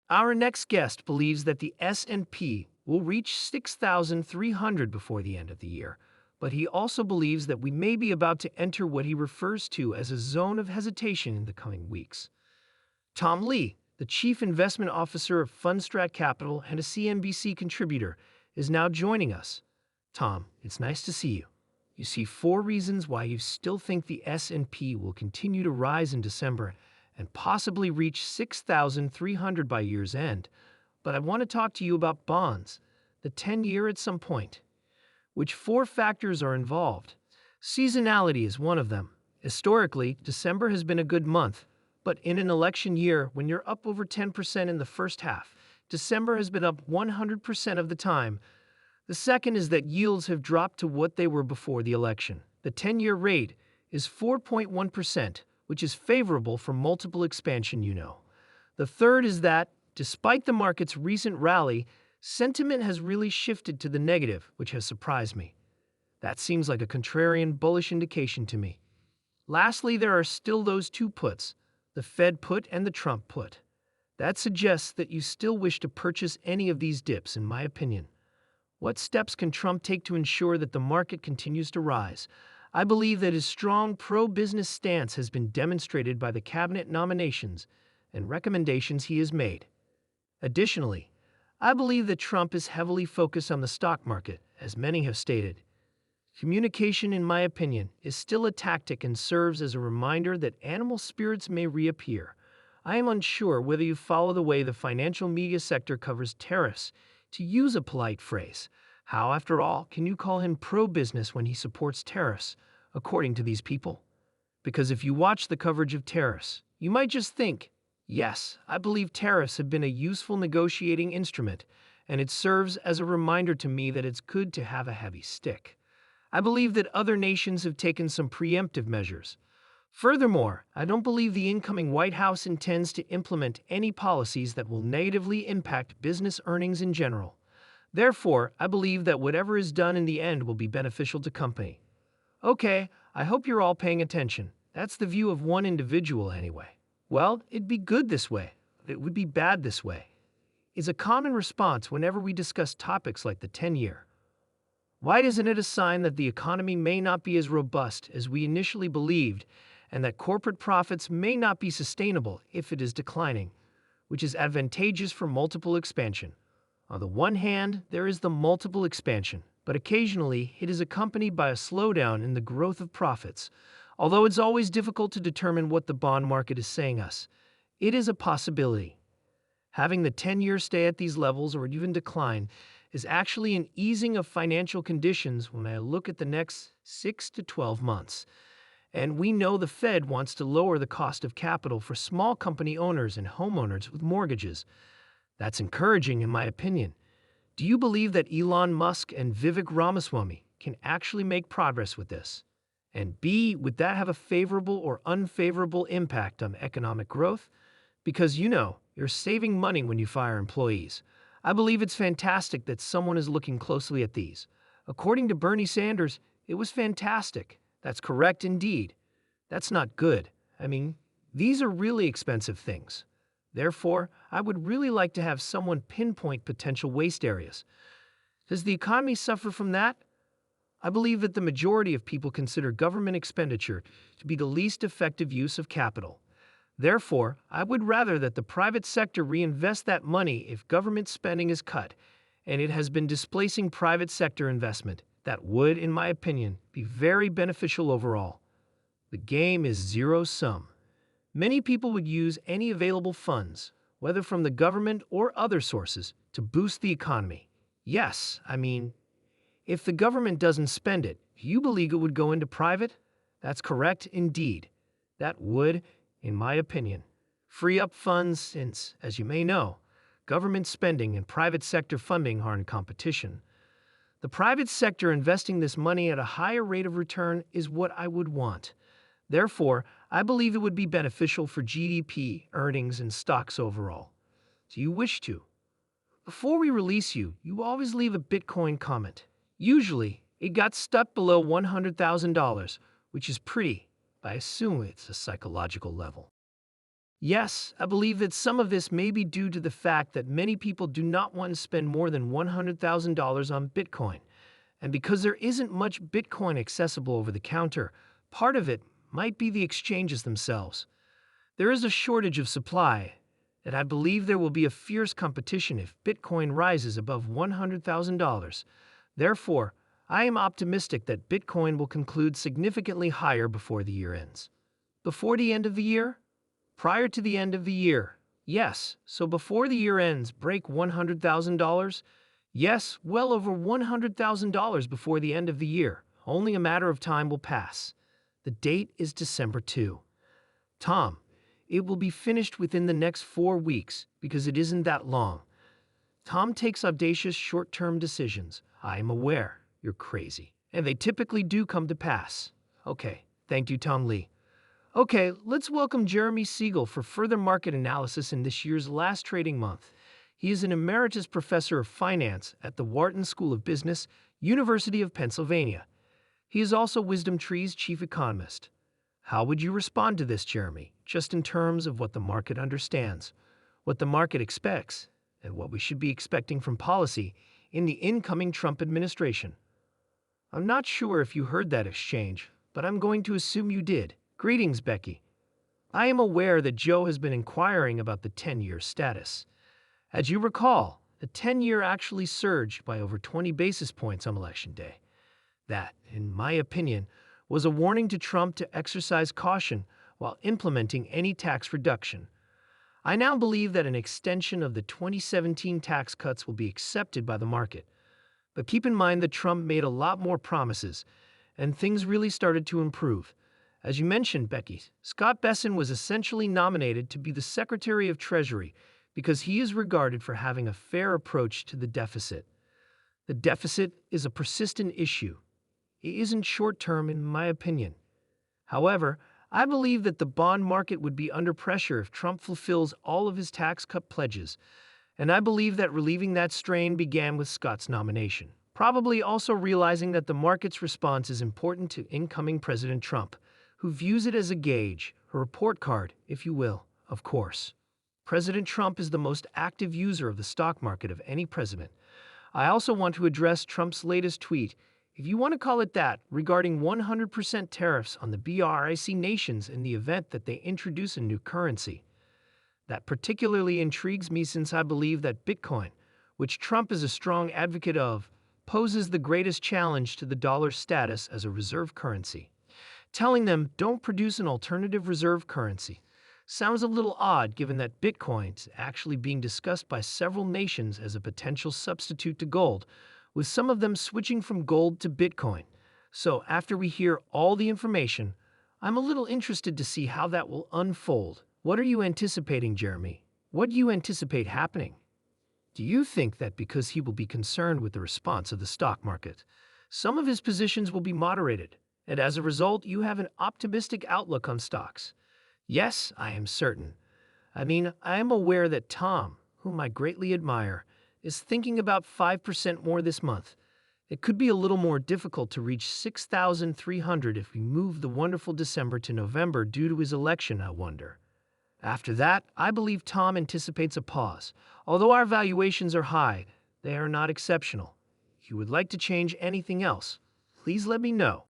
Our next guest believes that the S&P will reach 6,300 before the end of the year, but he also believes that we may be about to enter what he refers to as a zone of hesitation in the coming weeks. Tom Lee, the Chief Investment Officer of Fundstrat Capital and a CNBC contributor, is now joining us. Tom, it's nice to see you. You see 4 reasons why you still think the S&P will continue to rise in December and possibly reach 6,300 by year's end. But I want to talk to you about bonds, the 10-year at some point. Which 4 factors are involved? Seasonality is one of them. Historically, December has been a good month, but in an election year, when you're up over 10% in the first half, December has been up 100% of the time. The second is that yields have dropped to what they were before the election. The 10-year rate is 4.1%, which is favorable for multiple expansion. The third is that, despite the market's recent rally, sentiment has really shifted to the negative, which has surprised me. That seems like a contrarian bullish indication to me. Lastly, there are still those 2 puts, the Fed put and the Trump put. That suggests that you still wish to purchase any of these dips, in my opinion. What steps can Trump take to ensure that the market continues to rise? I believe that his strong pro-business stance has been demonstrated by the cabinet nominations and recommendations he has made. Additionally, I believe that Trump is heavily focused on the stock market, as many have stated. Communication, in my opinion, is still a tactic and serves as a reminder that animal spirits may reappear. I am unsure whether you follow the way the financial media sector covers tariffs. To use a polite phrase, how, after all, can you call him pro-business when he supports tariffs, according to these people? Because if you watch the coverage of tariffs, you might just think, yes, I believe tariffs have been a useful negotiating instrument, and it serves as a reminder to me that it's good to have a heavy stick. I believe that other nations have taken some preemptive measures. Furthermore, I don't believe the incoming White House intends to implement any policies that will negatively impact business earnings in general. Therefore, I believe that whatever is done in the end will be beneficial to company. Okay, I hope you're all paying attention. That's the view of one individual anyway. Well, it'd be good this way. It would be bad this way. Is a common response whenever we discuss topics like the 10-year. Why isn't it a sign that the economy may not be as robust as we initially believed, and that corporate profits may not be sustainable if it is declining, which is advantageous for multiple expansion? On the one hand, there is the multiple expansion, but occasionally it is accompanied by a slowdown in the growth of profits. Although it's always difficult to determine what the bond market is saying us, it is a possibility. Having the 10-year stay at these levels or even decline is actually an easing of financial conditions when I look at the next 6 to 12 months. And we know the Fed wants to lower the cost of capital for small company owners and homeowners with mortgages. That's encouraging, in my opinion. Do you believe that Elon Musk and Vivek Ramaswamy can actually make progress with this? And B, would that have a favorable or unfavorable impact on economic growth? Because you're saving money when you fire employees. I believe it's fantastic that someone is looking closely at these. According to Bernie Sanders, it was fantastic. That's correct indeed. That's not good. I mean, these are really expensive things. Therefore, I would really like to have someone pinpoint potential waste areas. Does the economy suffer from that? I believe that the majority of people consider government expenditure to be the least effective use of capital. Therefore, I would rather that the private sector reinvest that money if government spending is cut, and it has been displacing private sector investment. That would, in my opinion, be very beneficial overall. The game is zero-sum. Many people would use any available funds, whether from the government or other sources, to boost the economy. Yes, I mean, if the government doesn't spend it, do you believe it would go into private? That's correct indeed. That would, in my opinion, free up funds since, as you may know, government spending and private sector funding are in competition. The private sector investing this money at a higher rate of return is what I would want. Therefore, I believe it would be beneficial for GDP, earnings, and stocks overall. Do you wish to? Before we release you, you always leave a Bitcoin comment. Usually, it got stuck below $100,000, which is pretty, but I assume it's a psychological level. Yes, I believe that some of this may be due to the fact that many people do not want to spend more than $100,000 on Bitcoin. And because there isn't much Bitcoin accessible over the counter, part of it might be the exchanges themselves. There is a shortage of supply, and I believe there will be a fierce competition if Bitcoin rises above $100,000. Therefore, I am optimistic that Bitcoin will conclude significantly higher before the year ends. Before the end of the year? Prior to the end of the year. Yes, so before the year ends, break $100,000? Yes, well over $100,000 before the end of the year. Only a matter of time will pass. The date is December 2. Tom, it will be finished within the next 4 weeks because it isn't that long. Tom takes audacious short-term decisions. I am aware. You're crazy. And they typically do come to pass. Okay, thank you, Tom Lee. Okay, let's welcome Jeremy Siegel for further market analysis in this year's last trading month. He is an emeritus professor of finance at the Wharton School of Business, University of Pennsylvania. He is also Wisdom Tree's chief economist. How would you respond to this, Jeremy, just in terms of what the market understands, what the market expects, and what we should be expecting from policy in the incoming Trump administration? I'm not sure if you heard that exchange, but I'm going to assume you did. Greetings, Becky. I am aware that Joe has been inquiring about the 10-year status. As you recall, the 10-year actually surged by over 20 basis points on Election Day. That, in my opinion, was a warning to Trump to exercise caution while implementing any tax reduction. I now believe that an extension of the 2017 tax cuts will be accepted by the market. But keep in mind that Trump made a lot more promises, and things really started to improve. As you mentioned, Becky, Scott Bessent was essentially nominated to be the Secretary of Treasury because he is regarded for having a fair approach to the deficit. The deficit is a persistent issue. It isn't short-term, in my opinion. However, I believe that the bond market would be under pressure if Trump fulfills all of his tax cut pledges, and I believe that relieving that strain began with Scott's nomination, probably also realizing that the market's response is important to incoming President Trump, who views it as a gauge, a report card, if you will, of course. President Trump is the most active user of the stock market of any president. I also want to address Trump's latest tweet, if you want to call it that, regarding 100% tariffs on the BRIC nations in the event that they introduce a new currency. That particularly intrigues me since I believe that Bitcoin, which Trump is a strong advocate of, poses the greatest challenge to the dollar's status as a reserve currency. Telling them don't produce an alternative reserve currency sounds a little odd given that Bitcoin is actually being discussed by several nations as a potential substitute to gold, with some of them switching from gold to Bitcoin. So after we hear all the information, I'm a little interested to see how that will unfold. What are you anticipating, Jeremy? What do you anticipate happening? Do you think that because he will be concerned with the response of the stock market, some of his positions will be moderated? And as a result, you have an optimistic outlook on stocks? Yes, I am certain. I am aware that Tom, whom I greatly admire, is thinking about 5% more this month. It could be a little more difficult to reach 6,300 if we move the wonderful December to November due to his election, I wonder. After that, I believe Tom anticipates a pause. Although our valuations are high, they are not exceptional. If you would like to change anything else, please let me know.